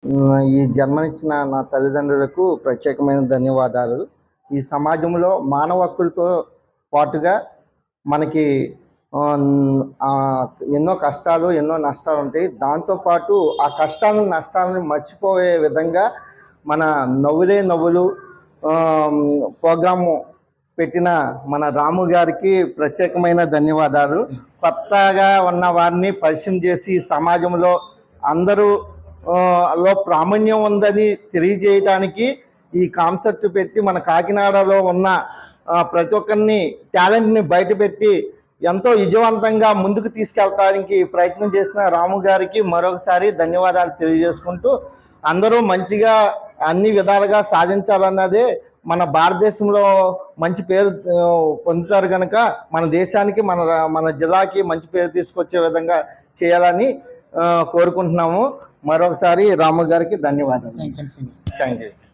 ఈ జన్మనిచ్చిన నా తల్లిదండ్రులకు ప్రత్యేకమైన ధన్యవాదాలు. ఈ సమాజంలో మానవ హక్కులతో పాటుగా మనకి ఎన్నో కష్టాలు, ఎన్నో నష్టాలు ఉంటాయి. దాంతోపాటు ఆ కష్టాలను, నష్టాలను మర్చిపోయే విధంగా మన నవ్వులే నవ్వులు ప్రోగ్రాము పెట్టిన మన రాము గారికి ప్రత్యేకమైన ధన్యవాదాలు. కొత్తగా ఉన్న వారిని పరిచయం చేసి సమాజంలో అందరూ లో ప్రామాణ్యం ఉందని తెలియజేయడానికి ఈ కాన్సెప్ట్ పెట్టి మన కాకినాడలో ఉన్న ప్రతి ఒక్కరిని టాలెంట్ని బయటపెట్టి ఎంతో విజయవంతంగా ముందుకు తీసుకెళ్తానికి ప్రయత్నం చేసిన రాము గారికి మరొకసారి ధన్యవాదాలు తెలియజేసుకుంటూ, అందరూ మంచిగా అన్ని విధాలుగా సాధించాలన్నదే మన భారతదేశంలో మంచి పేరు పొందుతారు కనుక మన దేశానికి మన జిల్లాకి మంచి పేరు తీసుకొచ్చే విధంగా చేయాలని కోరుకుంటున్నాము. మరొకసారి రాము గారికి ధన్యవాదాలు. థ్యాంక్స్. Thank you.